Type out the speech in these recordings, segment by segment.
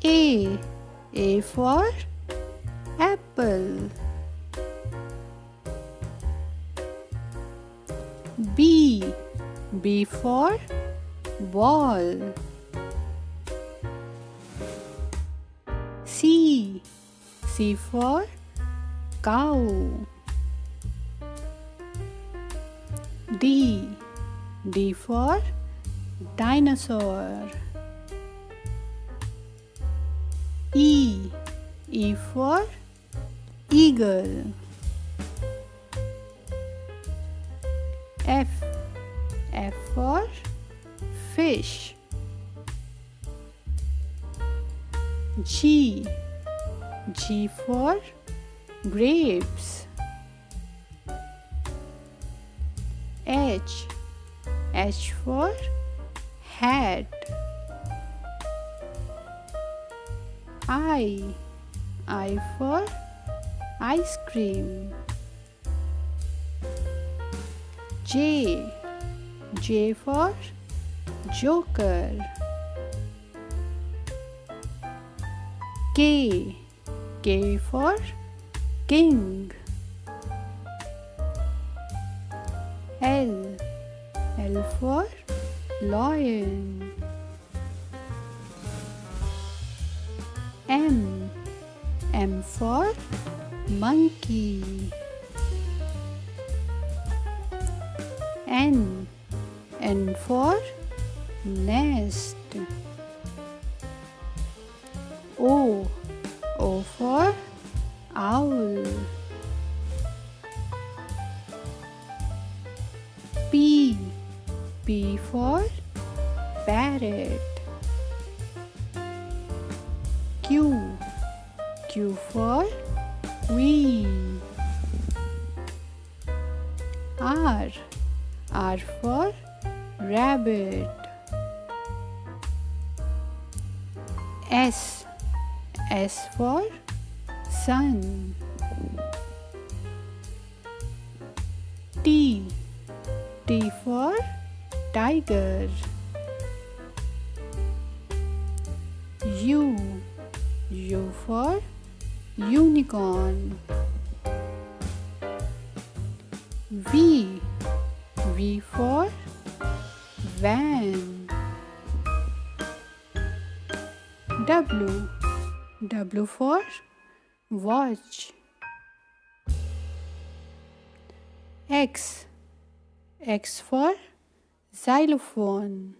A. A for apple. B. B for ball. C. C for cow. D. D for dinosaur. E. E for eagle. F. F for fish. G. G for grapes. H. H for hat. I. I for ice cream. J. J for joker. K. K for king. L. L for lion. M. M for monkey. N. N for nest. O. O for owl. P. P for parrot. Q. Q for queen. R. R for rabbit. S. S for sun. T. T for tiger. U. U for unicorn. V. V for van. W. W for watch. X. X for xylophone.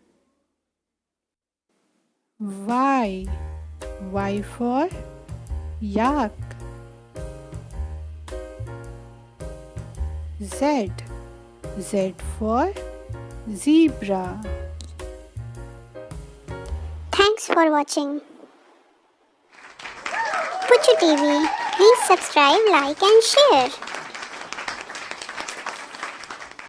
Y. Y for yak. Z. Z for zebra. Thanks for watching. Puchhu TV. Please subscribe, like and share.